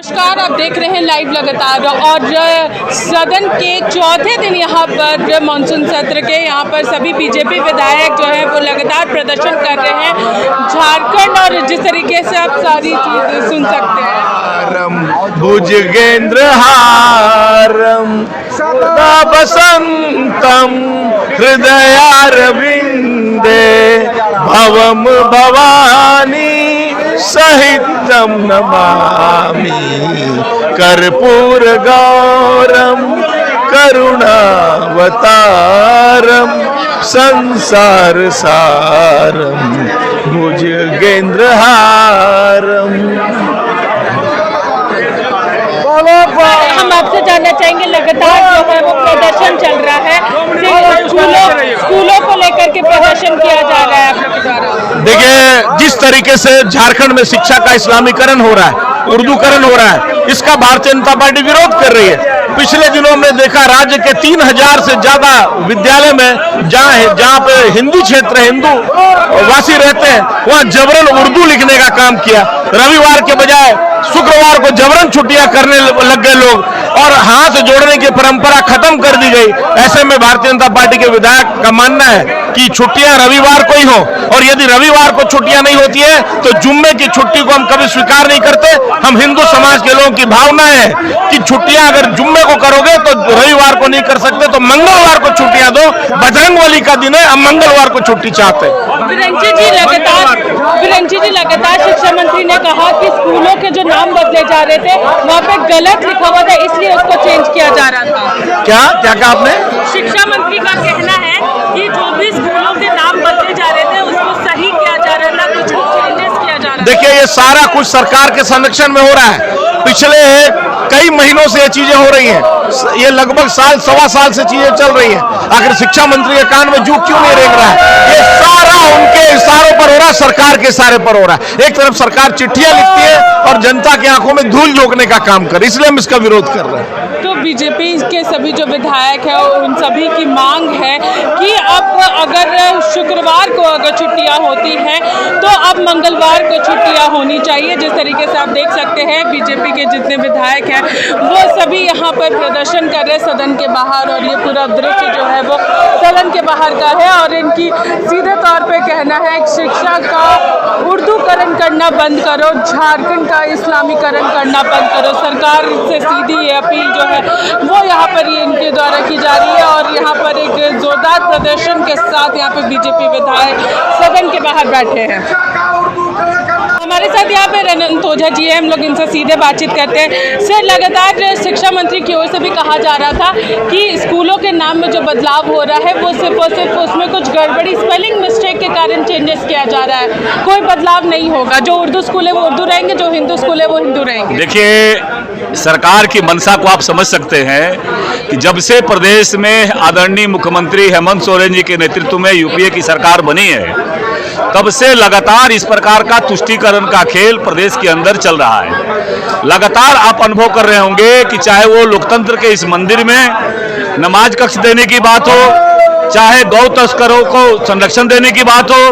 नमस्कार, आप देख रहे हैं लाइव लगातार और सदन के चौथे दिन यहाँ पर मानसून सत्र के यहाँ पर सभी बीजेपी विधायक जो है वो लगातार प्रदर्शन कर रहे हैं झारखंड। और जिस तरीके से आप सारी चीजें सुन सकते हैं। भुजगेंद्रहारम सदा बसंतम हृदयारविंदे भवम भवानी सहितम नमामि कर्पूर गौरम करुणावतारम संसार सारम भुजगेंद्रहारम। हम आपसे जानना चाहेंगे, लगातार जो है वो प्रदर्शन चल रहा है, स्कूलों को लेकर के प्रदर्शन किया जा रहा है आप लोग के द्वारा। देखिए, जिस तरीके से झारखंड में शिक्षा का इस्लामीकरण हो रहा है, उर्दूकरण हो रहा है, इसका भारतीय जनता पार्टी विरोध कर रही है। पिछले दिनों में देखा, राज्य के 3000 से ज्यादा विद्यालय में जहाँ पे हिंदी क्षेत्र हिंदू वासी रहते हैं, वहाँ जबरन उर्दू लिखने का काम किया। रविवार के बजाय शुक्रवार को जबरन छुट्टियां करने लग गए लोग और हाथ जोड़ने की परंपरा खत्म कर दी गई। ऐसे में भारतीय जनता पार्टी के विधायक का मानना है कि छुट्टियां रविवार को ही हो, और यदि रविवार को छुट्टियां नहीं होती है तो जुम्मे की छुट्टी को हम कभी स्वीकार नहीं करते। हम हिंदू समाज के लोगों की भावना है कि छुट्टियां अगर जुम्मे को करोगे तो रविवार को नहीं कर सकते, तो मंगलवार को छुट्टियां दो। बजरंगबली का दिन है, हम मंगलवार को छुट्टी चाहते हैं। विरंची जी लगातार शिक्षा मंत्री ने कहा कि स्कूलों के जो नाम बदले जा रहे थे वहाँ पे गलत लिखा हुआ था, इसलिए उसको चेंज किया जा रहा था। क्या कहा आपने? शिक्षा मंत्री का कहना है कि जो भी स्कूलों के नाम बदले जा रहे थे उसको सही किया जा रहा था, कुछ चेंजेस किया जा रहा था। देखिए, ये सारा कुछ सरकार के संरक्षण में हो रहा है। पिछले कई महीनों से ये चीजें हो रही हैं, ये लगभग सवा साल से चीजें चल रही हैं। आखिर शिक्षा मंत्री के कान में जू क्यों नहीं रेंग रहा है? ये सारा उनके इशारों पर हो रहा है, सरकार के इशारे पर हो रहा है। एक तरफ सरकार चिट्ठियां लिखती है और जनता की आंखों में धूल झोंकने का काम कर, इसलिए हम इसका विरोध कर रहे हैं। तो बीजेपी के सभी जो विधायक है उन सभी की मांग है कि अब अगर शुक्रवार को अगर छुट्टियां होती हैं तो अब मंगलवार को छुट्टियां होनी चाहिए। जिस तरीके से आप देख सकते हैं बीजेपी के जितने विधायक हैं वो सभी यहाँ पर प्रदर्शन कर रहे हैं सदन के बाहर, और ये पूरा दृश्य जो है वो सदन के बाहर का है। और इनकी सीधे तौर पे कहना है शिक्षा का उर्दूकरण करना बंद करो, झारखंड का इस्लामीकरण करना बंद करो। सरकार से सीधी ये अपील जो है वो यहाँ पर ये इनके द्वारा की जा रही है। और यहाँ पर एक जोरदार प्रदर्शन के साथ यहाँ पे बीजेपी विधायक सदन के बाहर बैठे हैं। हमारे साथ यहाँ पे रनंत ओझा जी है, हम लोग इनसे सीधे बातचीत करते हैं। सर, लगातार शिक्षा मंत्री की ओर से भी कहा जा रहा था कि स्कूलों के नाम में जो बदलाव हो रहा है वो सिर्फ और सिर्फ उसमें कुछ गड़बड़ी स्पेलिंग मिस्टेक के कारण चेंजेस किया जा रहा है, कोई बदलाव नहीं होगा। जो उर्दू स्कूल है वो उर्दू रहेंगे, जो हिंदू स्कूल है वो हिंदू रहेंगे। देखिए, सरकार की मंशा को आप समझ सकते हैं कि जब से प्रदेश में आदरणीय मुख्यमंत्री हेमंत सोरेन जी के नेतृत्व में यूपीए की सरकार बनी है, तब से लगातार इस प्रकार का तुष्टीकरण का खेल प्रदेश के अंदर चल रहा है। लगातार आप अनुभव कर रहे होंगे कि चाहे वो लोकतंत्र के इस मंदिर में नमाज कक्ष देने की बात हो, चाहे गौ तस्करों को संरक्षण देने की बात हो।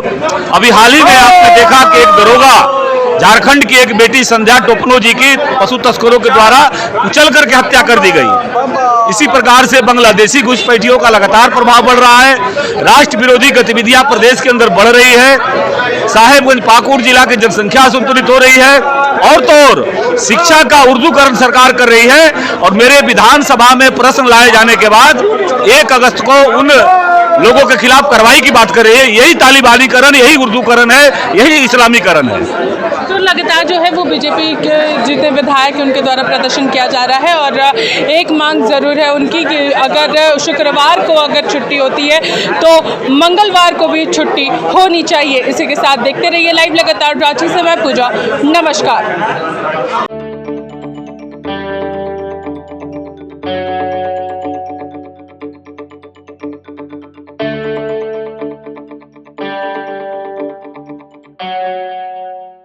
अभी हाल ही में आपने देखा कि एक दरोगा, झारखंड की एक बेटी संध्या टोपनो जी की पशु तस्करों के द्वारा कुचल करके हत्या कर दी गई। इसी प्रकार से बांग्लादेशी घुसपैठियों का लगातार प्रभाव बढ़ रहा है। राष्ट्र विरोधी गतिविधियां प्रदेश के अंदर बढ़ रही है। साहेबगंज पाकुड़ जिला की जनसंख्या संतुलित हो रही है, और तो और शिक्षा का उर्दूकरण सरकार कर रही है। और मेरे विधानसभा में प्रश्न लाए जाने के बाद 1 अगस्त को उन लोगों के खिलाफ कार्रवाई की बात कर रही है। यही तालिबानीकरण, यही उर्दूकरण है, यही इस्लामीकरण है। तो लगातार जो है वो बीजेपी के जितने विधायक हैं उनके द्वारा प्रदर्शन किया जा रहा है। और एक मांग जरूर है उनकी कि अगर शुक्रवार को अगर छुट्टी होती है तो मंगलवार को भी छुट्टी होनी चाहिए। इसी के साथ देखते रहिए लाइव लगातार। रांची से मैं पूजा, नमस्कार।